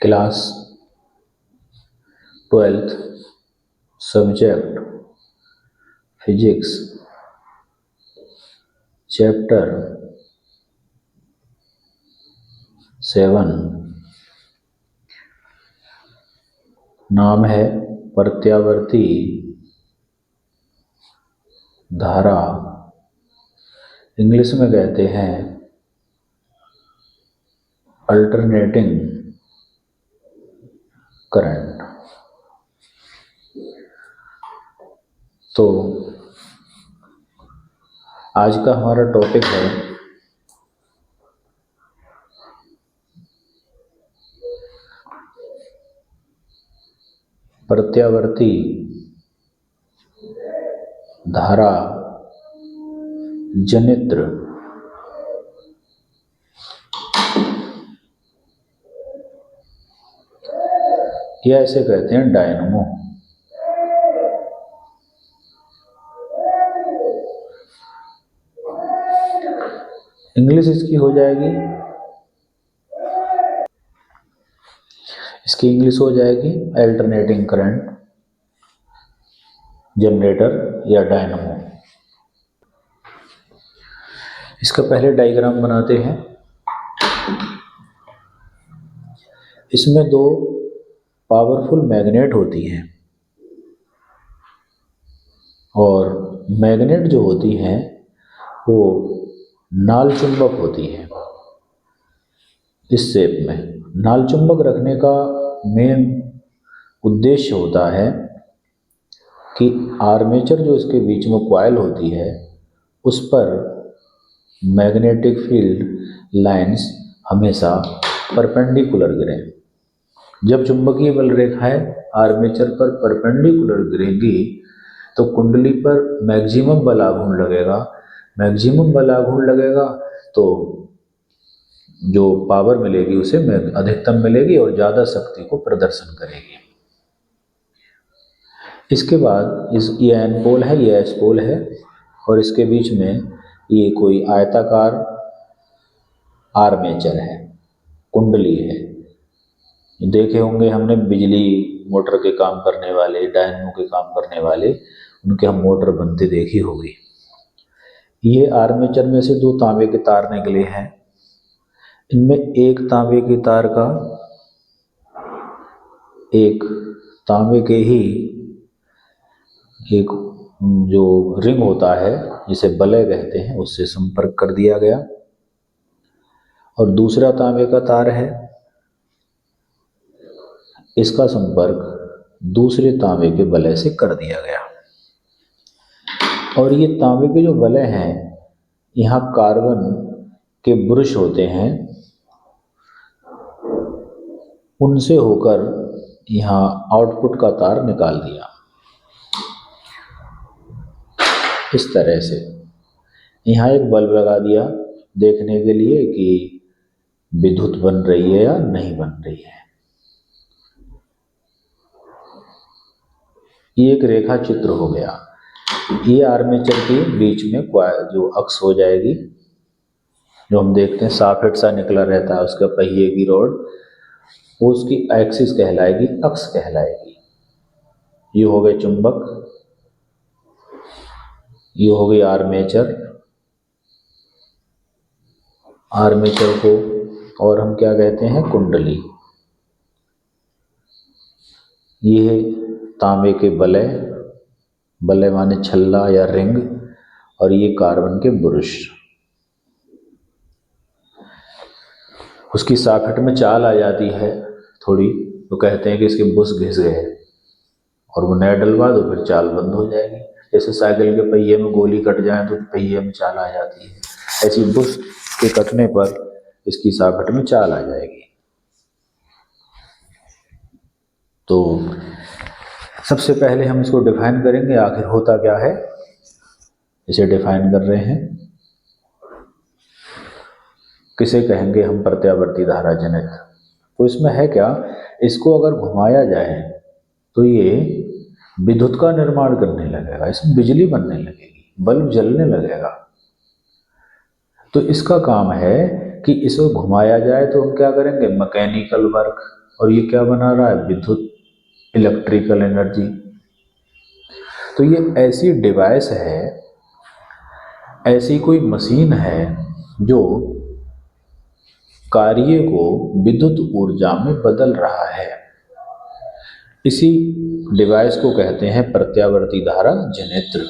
Class 12th subject physics chapter 7 नाम है प्रत्यावर्ती धारा। इंग्लिश में कहते हैं अल्टरनेटिंग करंट। तो आज का हमारा टॉपिक है प्रत्यावर्ती धारा जनित्र या इसे कहते हैं डायनमो। इंग्लिश इसकी हो जाएगी, इसकी इंग्लिश हो जाएगी अल्टरनेटिंग करंट जनरेटर या डायनमो। इसका पहले डायग्राम बनाते हैं। इसमें दो पावरफुल मैग्नेट होती हैं और मैग्नेट जो होती हैं वो नाल चुंबक होती है। इस शेप में नाल चुंबक रखने का मेन उद्देश्य होता है कि आर्मेचर जो इसके बीच में कॉइल होती है उस पर मैग्नेटिक फील्ड लाइंस हमेशा परपेंडिकुलर गिरें। जब चुंबकीय बल रेखाएं आर्मेचर पर परपेंडिकुलर गिरेंगी तो कुंडली पर मैक्सिमम बल आघूर्ण लगेगा। मैक्सिमम बल आघूर्ण लगेगा तो जो पावर मिलेगी उसे अधिकतम मिलेगी और ज़्यादा शक्ति को प्रदर्शन करेगी। इसके बाद ये एन पोल है, ये एस पोल है और इसके बीच में ये कोई आयताकार आर्मेचर है, कुंडली है। देखे होंगे हमने बिजली मोटर के काम करने वाले, डायनमो के काम करने वाले, उनके हम मोटर बनते देखी होगी। ये आर्मेचर में से दो तांबे के तार निकले हैं। इनमें एक तांबे के तार का एक तांबे के ही एक जो रिंग होता है जिसे बलय कहते हैं उससे संपर्क कर दिया गया और दूसरा तांबे का तार है, इसका संपर्क दूसरे तांबे के बलय से कर दिया गया। और ये तांबे के जो बलय हैं यहाँ कार्बन के ब्रश होते हैं, उनसे होकर यहाँ आउटपुट का तार निकाल दिया। इस तरह से यहाँ एक बल्ब लगा दिया देखने के लिए कि विद्युत बन रही है या नहीं बन रही है। ये एक रेखा चित्र हो गया। ये आर्मेचर के बीच में जो अक्स हो जाएगी, जो हम देखते हैं सॉकेट सा निकला रहता है उसका पहिए की रॉड, वो उसकी एक्सिस कहलाएगी, अक्स कहलाएगी। ये हो गए चुंबक, ये हो गई आर्मेचर। आर्मेचर को और हम क्या कहते हैं, कुंडली। ये तांबे के बलय, बलय माने छल्ला या रिंग, और ये कार्बन के ब्रश। उसकी सॉकेट में चाल आ जाती है थोड़ी, तो कहते हैं कि इसके बुश घिस गए और वो नया डलवा दो फिर चाल बंद हो जाएगी। जैसे साइकिल के पहिए में गोली कट जाए तो पहिए में चाल आ जाती है, ऐसी बुश के कटने पर इसकी सॉकेट में चाल आ जाएगी। तो सबसे पहले हम इसको डिफाइन करेंगे, आखिर होता क्या है, इसे डिफाइन कर रहे हैं। किसे कहेंगे हम प्रत्यावर्ती धारा जनित। तो इसमें है क्या, इसको अगर घुमाया जाए तो ये विद्युत का निर्माण करने लगेगा, इसमें बिजली बनने लगेगी, बल्ब जलने लगेगा। तो इसका काम है कि इसे घुमाया जाए तो हम क्या करेंगे, मैकेनिकल वर्क और ये क्या बना रहा है, विद्युत, इलेक्ट्रिकल एनर्जी। तो ये ऐसी डिवाइस है, ऐसी कोई मशीन है जो कार्य को विद्युत ऊर्जा में बदल रहा है। इसी डिवाइस को कहते हैं प्रत्यावर्ती धारा जनित्र।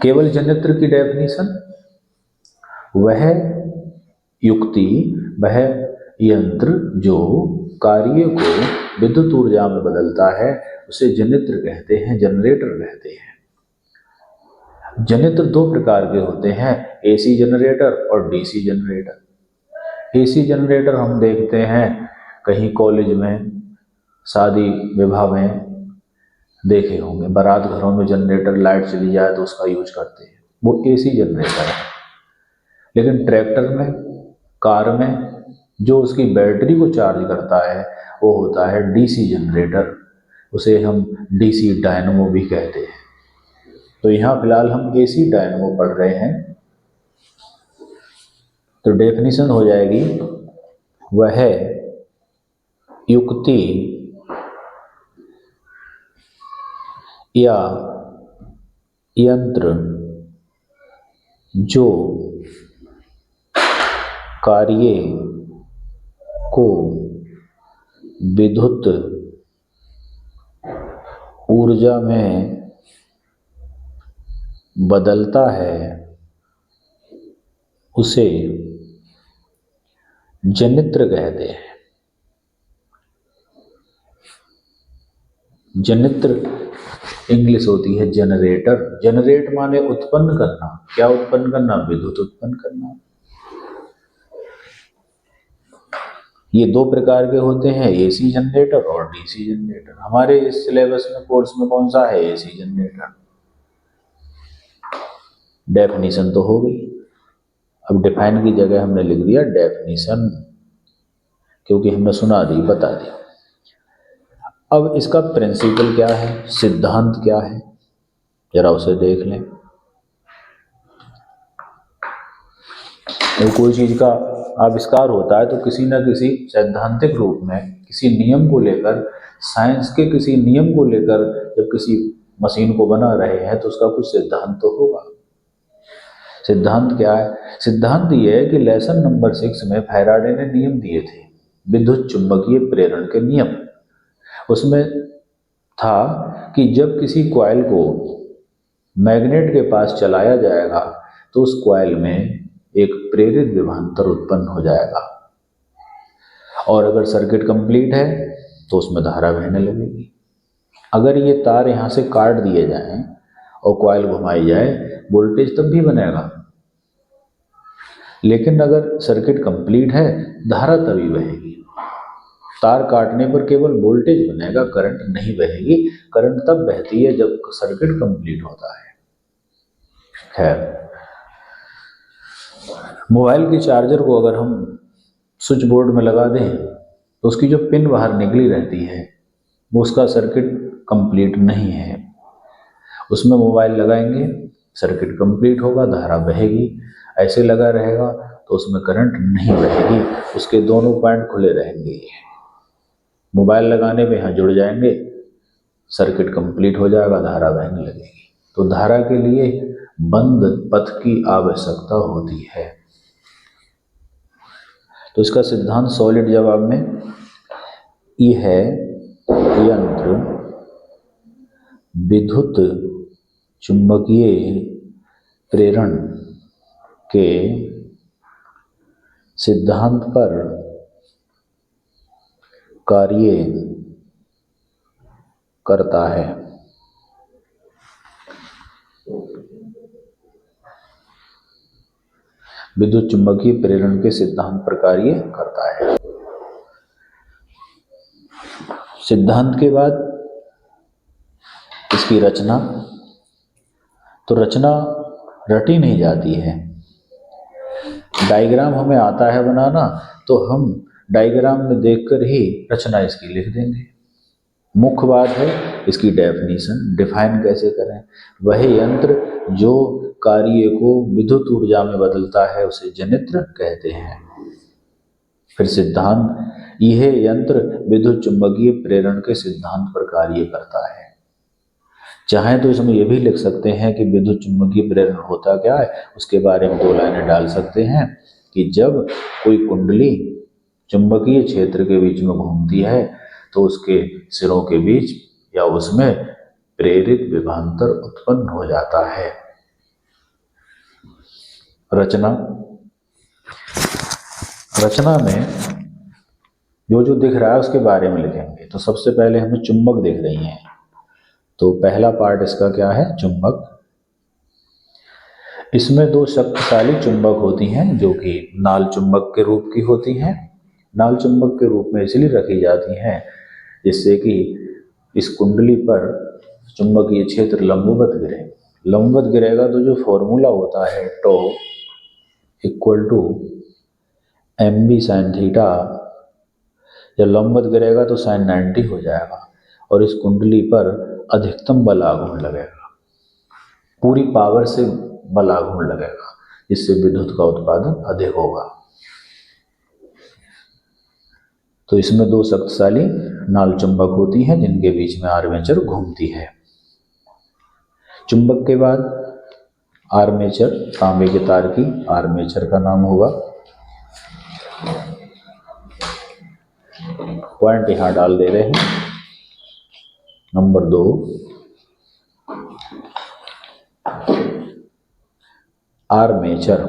केवल जनित्र की डेफिनेशन, वह युक्ति, वह यंत्र जो कार्य को विद्युत ऊर्जा में बदलता है उसे जनित्र कहते हैं, जनरेटर कहते हैं। जनित्र दो प्रकार के होते हैं, एसी जनरेटर और डीसी जनरेटर। एसी जनरेटर हम देखते हैं कहीं कॉलेज में, शादी विवाह में देखे होंगे, बारात घरों में जनरेटर, लाइट चली जाए तो उसका यूज करते हैं, वो एसी जनरेटर है। लेकिन ट्रैक्टर में, कार में जो उसकी बैटरी को चार्ज करता है वो होता है डीसी जनरेटर, उसे हम डीसी डायनमो भी कहते हैं। तो यहाँ फिलहाल हम एसी डायनमो पढ़ रहे हैं। तो डेफिनेशन हो जाएगी, वह युक्ति या यंत्र जो कार्य को विद्युत ऊर्जा में बदलता है उसे जनित्र कहते हैं। जनित्र इंग्लिश होती है जनरेटर। जनरेट माने उत्पन्न करना। क्या उत्पन्न करना? विद्युत उत्पन्न करना। ये दो प्रकार के होते हैं, एसी जनरेटर और डीसी जनरेटर। हमारे इस सिलेबस में, कोर्स में कौन सा है? AC generator. डेफिनेशन तो हो गई, अब डिफाइन की जगह हमने लिख दिया डेफिनेशन, क्योंकि हमने सुना दी, बता दी। अब इसका प्रिंसिपल क्या है, सिद्धांत क्या है, जरा उसे देख लें। जब कोई चीज का आविष्कार होता है तो किसी न किसी सैद्धांतिक रूप में, किसी नियम को लेकर, साइंस के किसी नियम को लेकर जब किसी मशीन को बना रहे हैं तो उसका कुछ सिद्धांत तो होगा। सिद्धांत क्या है? सिद्धांत ये है कि लेसन नंबर 6 में फैराडे ने नियम दिए थे, विद्युत चुंबकीय प्रेरण के नियम। उसमें था कि जब किसी कॉइल को मैग्नेट के पास चलाया जाएगा तो उस कॉइल में एक प्रेरित विभवांतर उत्पन्न हो जाएगा, और अगर सर्किट कंप्लीट है तो उसमें धारा बहने लगेगी। अगर ये तार यहाँ से काट दिए जाएं और कॉइल घुमाई जाए, वोल्टेज तब भी बनेगा, लेकिन अगर सर्किट कंप्लीट है, धारा तभी बहेगी। तार काटने पर केवल वोल्टेज बनेगा, करंट नहीं बहेगी। करंट तब बहती है जब सर्किट कंप्लीट होता है। खैर, मोबाइल के चार्जर को अगर हम स्विच बोर्ड में लगा दें तो उसकी जो पिन बाहर निकली रहती है वो उसका सर्किट कंप्लीट नहीं है। उसमें मोबाइल लगाएंगे, सर्किट कंप्लीट होगा, धारा बहेगी। ऐसे लगा रहेगा तो उसमें करंट नहीं बहेगी, उसके दोनों पॉइंट खुले रहेंगे। मोबाइल लगाने में यहाँ जुड़ जाएंगे, सर्किट कंप्लीट हो जाएगा, धारा बहने लगेगी। तो धारा के लिए बंद पथ की आवश्यकता होती है। तो इसका सिद्धांत सॉलिड जवाब में ये है, यंत्र विद्युत चुंबकीय प्रेरण के सिद्धांत पर कार्य करता है। विद्युत चुंबकीय प्रेरण के सिद्धांत पर कार्य करता है। सिद्धांत के बाद इसकी रचना, तो रचना रटी नहीं जाती है। डायग्राम हमें आता है बनाना तो हम डायग्राम में देखकर ही रचना इसकी लिख देंगे। मुख्य बात है इसकी डेफिनेशन, डिफाइन कैसे करें। वह यंत्र जो कार्य को विद्युत ऊर्जा में बदलता है उसे जनित्र कहते हैं। फिर सिद्धांत, यह यंत्र विद्युत चुंबकीय प्रेरण के सिद्धांत पर कार्य करता है। चाहें तो इसमें यह भी लिख सकते हैं कि विद्युत चुंबकीय प्रेरण होता क्या है, उसके बारे में 2 लाइनें डाल सकते हैं कि जब कोई कुंडली चुंबकीय क्षेत्र के बीच में घूमती है तो उसके सिरों के बीच या उसमें प्रेरित विभवांतर उत्पन्न हो जाता है। रचना में जो दिख रहा है उसके बारे में लिखेंगे। तो सबसे पहले हमें चुंबक दिख रही हैं, तो पहला पार्ट इसका क्या है, चुंबक। इसमें 2 शक्तिशाली चुंबक होती हैं जो कि नाल चुंबक के रूप की होती हैं। नाल चुंबक के रूप में इसलिए रखी जाती हैं जिससे कि इस कुंडली पर चुंबकीय क्षेत्र लंबवत गिरे। लंबवत गिरेगा तो जो फॉर्मूला होता है tau equal to mb sin theta, जब लंबवत गिरेगा तो sin 90 हो जाएगा और इस कुंडली पर अधिकतम बल आघूर्ण लगेगा, पूरी पावर से बल आघूर्ण लगेगा, जिससे विद्युत का उत्पादन अधिक होगा। तो इसमें 2 शक्तिशाली नाल चुंबक होती हैं जिनके बीच में आर्मेचर घूमती है। चुंबक के बाद आर्मेचर, तांबे के तार की आर्मेचर का नाम होगा। पॉइंट यहां डाल दे रहे हैं। नंबर 2, आर्मेचर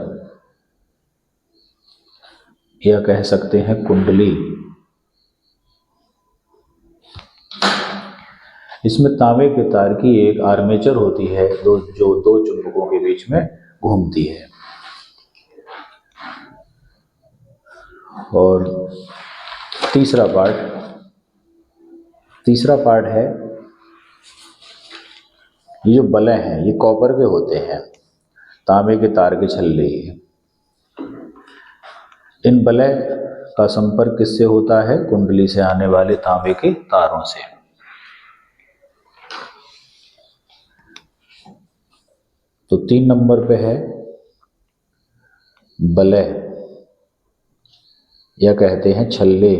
या कह सकते हैं कुंडली। इसमें तांबे के तार की एक आर्मेचर होती है जो 2 चुंबकों के बीच में घूमती है। और तीसरा पार्ट है, ये जो बलें हैं ये कॉपर के होते हैं, तांबे के तार के छल्ले। इन बलें का संपर्क किससे होता है, कुंडली से आने वाले तांबे के तारों से। तो 3 नंबर पे है बलें या कहते हैं छल्ले।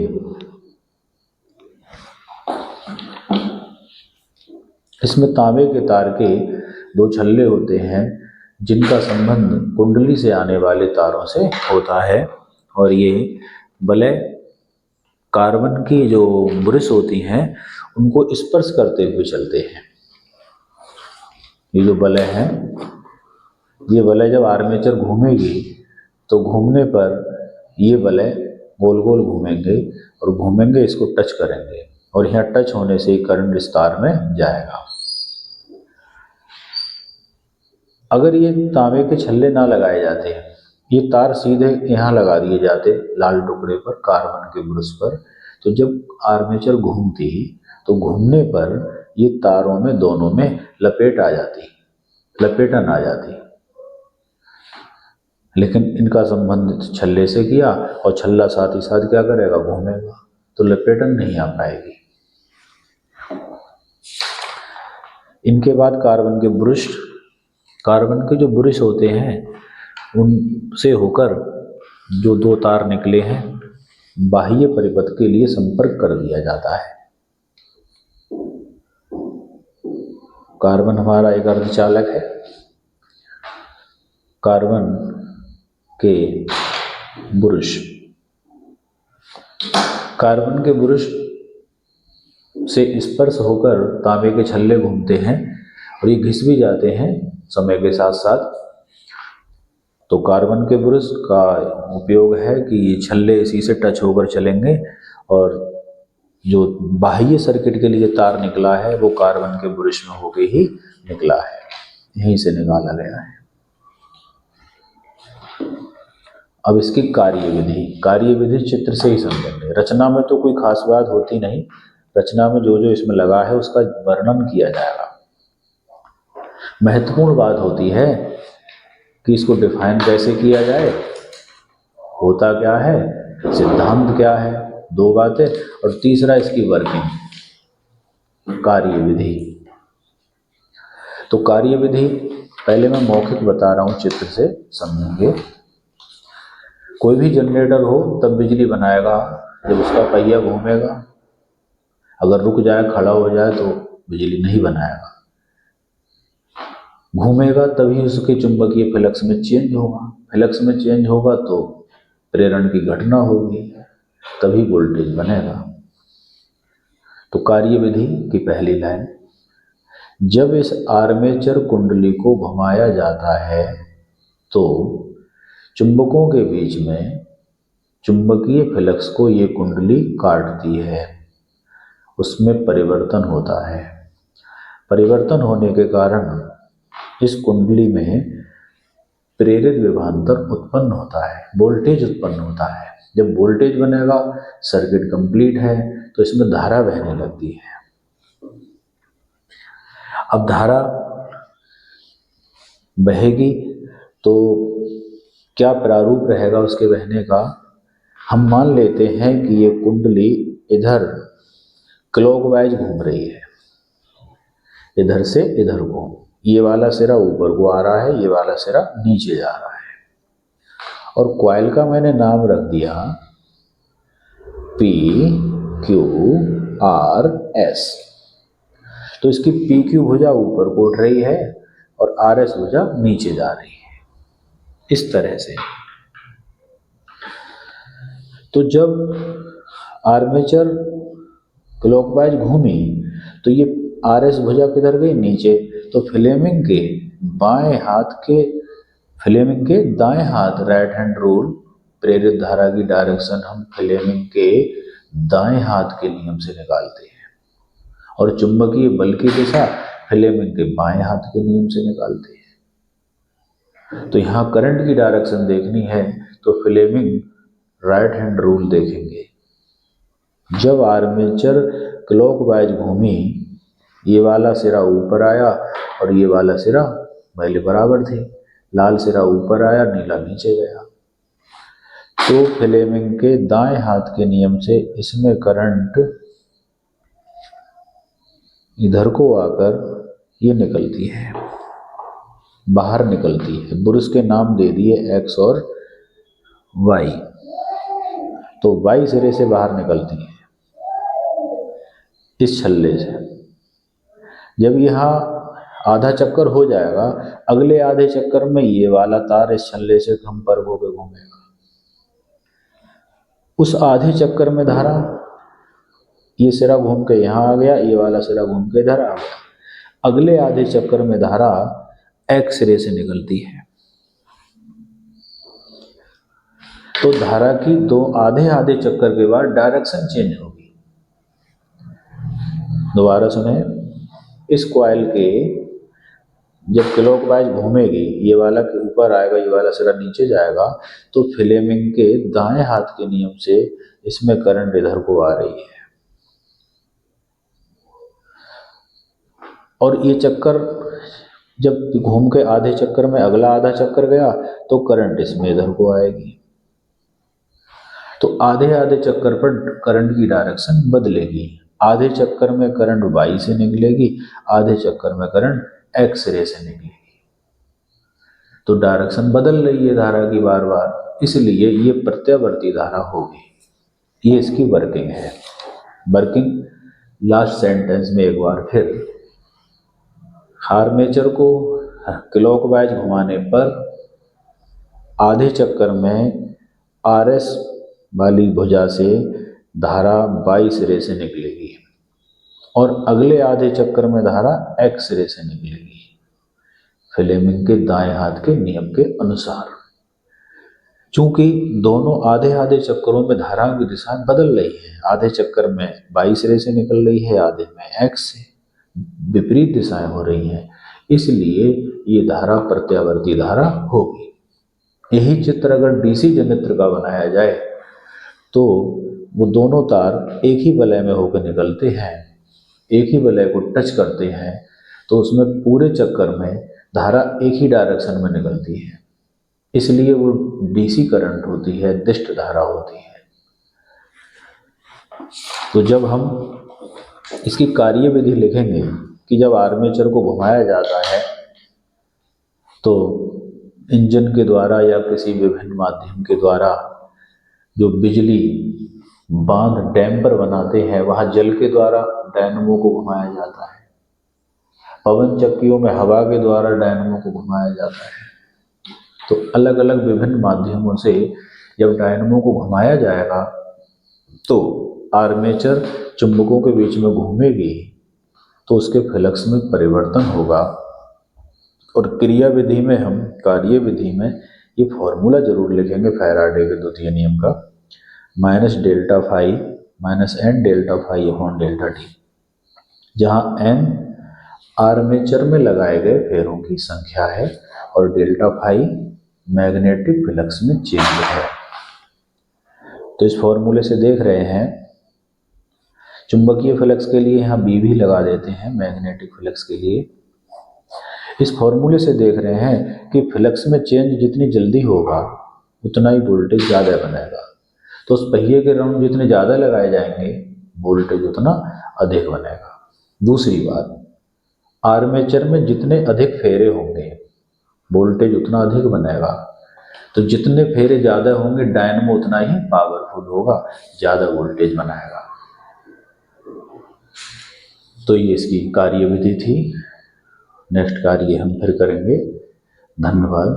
इसमें तांबे के तार के 2 छल्ले होते हैं जिनका संबंध कुंडली से आने वाले तारों से होता है और ये बलें कार्बन की जो ब्रिश होती हैं उनको स्पर्श करते हुए चलते हैं। ये जो बलें हैं, ये बलें जब आर्मेचर घूमेगी तो घूमने पर ये बलें गोल गोल घूमेंगे और घूमेंगे, इसको टच करेंगे और यहाँ टच होने से ही करंट इस तार में जाएगा। अगर ये तांबे के छल्ले ना लगाए जाते, ये तार सीधे यहाँ लगा दिए जाते लाल टुकड़े पर, कार्बन के ब्रश पर, तो जब आर्मेचर घूमती तो घूमने पर ये तारों में दोनों में लपेटन आ जाती। लेकिन इनका संबंध छल्ले से किया और छल्ला साथ ही साथ क्या करेगा, घूमेगा, तो लपेटन नहीं आ पाएगी। इनके बाद कार्बन के जो ब्रश होते हैं उनसे होकर जो 2 तार निकले हैं बाह्य परिपथ के लिए संपर्क कर दिया जाता है। कार्बन हमारा एक अर्धचालक है। कार्बन के ब्रश से स्पर्श होकर तांबे के छल्ले घूमते हैं और ये घिस भी जाते हैं समय के साथ साथ। तो कार्बन के ब्रश का उपयोग है कि ये छल्ले इसी से टच होकर चलेंगे और जो बाह्य सर्किट के लिए तार निकला है वो कार्बन के ब्रश में होके ही निकला है, यहीं से निकाला गया है। अब इसकी कार्यविधि चित्र से ही समझेंगे। रचना में तो कोई खास बात होती नहीं, रचना में जो इसमें लगा है उसका वर्णन किया जाएगा। महत्वपूर्ण बात होती है कि इसको डिफाइन कैसे किया जाए, होता क्या है, सिद्धांत क्या है, 2 बातें, और तीसरा इसकी वर्किंग, कार्यविधि। तो कार्यविधि पहले मैं मौखिक बता रहा हूँ, चित्र से समझेंगे। कोई भी जनरेटर हो तब बिजली बनाएगा जब उसका पहिया घूमेगा, अगर रुक जाए, खड़ा हो जाए तो बिजली नहीं बनाएगा। घूमेगा तभी उसके चुंबकीय फ्लक्स में चेंज होगा, फ्लक्स में चेंज होगा तो प्रेरण की घटना होगी, तभी वोल्टेज बनेगा। तो कार्यविधि की पहली लाइन, जब इस आर्मेचर कुंडली को घुमाया जाता है तो चुंबकों के बीच में चुंबकीय फ्लक्स को ये कुंडली काटती है, उसमें परिवर्तन होता है। परिवर्तन होने के कारण इस कुंडली में प्रेरित विभवांतर उत्पन्न होता है, वोल्टेज उत्पन्न होता है। जब वोल्टेज बनेगा, सर्किट कंप्लीट है, तो इसमें धारा बहने लगती है। अब धारा बहेगी तो क्या प्रारूप रहेगा उसके बहने का? हम मान लेते हैं कि ये कुंडली इधर क्लॉकवाइज घूम रही है, इधर से इधर को, ये वाला सिरा ऊपर को आ रहा है, ये वाला सिरा नीचे जा रहा है, और कॉइल का मैंने नाम रख दिया P Q R S। तो इसकी PQ भुजा ऊपर को उठ रही है और RS भुजा नीचे जा रही है, इस तरह से। तो जब आर्मेचर क्लॉकवाइज घूमी तो ये RS भुजा किधर गई? नीचे। तो फ्लेमिंग के दाएं हाथ राइट हैंड रूल, प्रेरित धारा की डायरेक्शन हम फ्लेमिंग के दाएं हाथ के नियम से निकालते हैं, और चुंबकीय बल की दिशा फ्लेमिंग के बाएं हाथ के नियम से निकालते हैं। तो यहाँ करंट की डायरेक्शन देखनी है तो फ्लेमिंग राइट हैंड रूल देखेंगे। जब आर्मेचर क्लॉकवाइज घूमी, ये वाला सिरा ऊपर आया और ये वाला सिरा पहले बराबर थे, लाल सिरा ऊपर आया, नीला नीचे गया। तो फ्लेमिंग के दाएं हाथ के नियम से इसमें करंट इधर को आकर ये निकलती है, बाहर निकलती है। बुरुश के नाम दे दिए X और Y। तो Y सिरे से बाहर निकलती है इस छल्ले से। जब यहाँ आधा चक्कर हो जाएगा, अगले आधे चक्कर में ये वाला तार इस छल्ले से संपर्क होकर घूमेगा। उस आधे चक्कर में धारा, ये सिरा घूम के यहाँ आ गया, ये वाला सिरा घूम के इधर आ गया। अगले आधे चक्कर में धारा X सिरे से निकलती है। तो धारा की दो आधे चक्कर के बाद डायरेक्शन चेंज होगी। दोबारा सुने, इस कॉइल के जब क्लॉकवाइज घूमेगी, ये वाला के ऊपर आएगा, ये वाला सिरा नीचे जाएगा, तो फ्लेमिंग के दाएं हाथ के नियम से इसमें करंट इधर को आ रही है, और ये चक्कर जब घूम के आधे चक्कर में अगला आधा चक्कर गया तो करंट इसमें इधर को आएगी। तो आधे चक्कर पर करंट की डायरेक्शन बदलेगी। आधे चक्कर में करंट Y से निकलेगी, आधे चक्कर में करंट X रे से निकलेगी। तो डायरेक्शन बदल रही है धारा की बार बार, इसलिए ये प्रत्यावर्ती धारा होगी। ये इसकी वर्किंग है। वर्किंग लास्ट सेंटेंस में एक बार फिर, आर्मेचर को क्लॉकवाइज घुमाने पर आधे चक्कर में RS वाली भुजा से धारा Y सिरे से निकलेगी और अगले आधे चक्कर में धारा X सिरे से निकलेगी, फ्लेमिंग के दाएं हाथ के नियम के अनुसार। चूंकि दोनों आधे चक्करों में धारा की दिशा बदल रही है, आधे चक्कर में Y सिरे से निकल रही है, आधे में X से, विपरीत दिशाएं हो रही हैं, इसलिए ये धारा प्रत्यावर्ती धारा होगी। यही चित्र अगर DC जनित्र का बनाया जाए तो वो दोनों तार एक ही वलय में होकर निकलते हैं, एक ही वलय को टच करते हैं, तो उसमें पूरे चक्कर में धारा एक ही डायरेक्शन में निकलती है, इसलिए वो DC करंट होती है, दिष्ट धारा होती है। तो जब हम इसकी कार्यविधि लिखेंगे कि जब आर्मेचर को घुमाया जाता है तो इंजन के द्वारा या किसी विभिन्न माध्यम के द्वारा जो बिजली बांध डैम्पर बनाते हैं, वहाँ जल के द्वारा डायनमो को घुमाया जाता है। पवन चक्कियों में हवा के द्वारा डायनमो को घुमाया जाता है। तो अलग अलग विभिन्न माध्यमों से जब डायनमो को घुमाया जाएगा तो आर्मेचर चुंबकों के बीच में घूमेगी, तो उसके फ्लक्स में परिवर्तन होगा। और क्रिया विधि में हम कार्य विधि में ये फॉर्मूला जरूर लिखेंगे फैराडे के द्वितीय नियम का, minus delta phi minus N delta phi upon delta T, जहाँ एन आर्मेचर में लगाए गए फेरों की संख्या है और डेल्टा फाई मैग्नेटिक फ्लक्स में चेंज है। तो इस फॉर्मूले से देख रहे हैं चुंबकीय फ्लक्स के लिए यहाँ बी भी लगा देते हैं, मैग्नेटिक फ्लक्स के लिए इस फॉर्मूले से देख रहे हैं कि फ्लक्स में चेंज जितनी जल्दी होगा उतना ही वोल्टेज ज़्यादा बनेगा। तो उस पहिए के राउंड जितने ज़्यादा लगाए जाएंगे वोल्टेज उतना अधिक बनेगा। दूसरी बात, आर्मेचर में जितने अधिक फेरे होंगे वोल्टेज उतना अधिक बनेगा। तो जितने फेरे ज़्यादा होंगे डायनमो उतना ही पावरफुल होगा, ज़्यादा वोल्टेज बनाएगा। तो ये इसकी कार्यविधि थी। नेक्स्ट कार्य हम फिर करेंगे। धन्यवाद।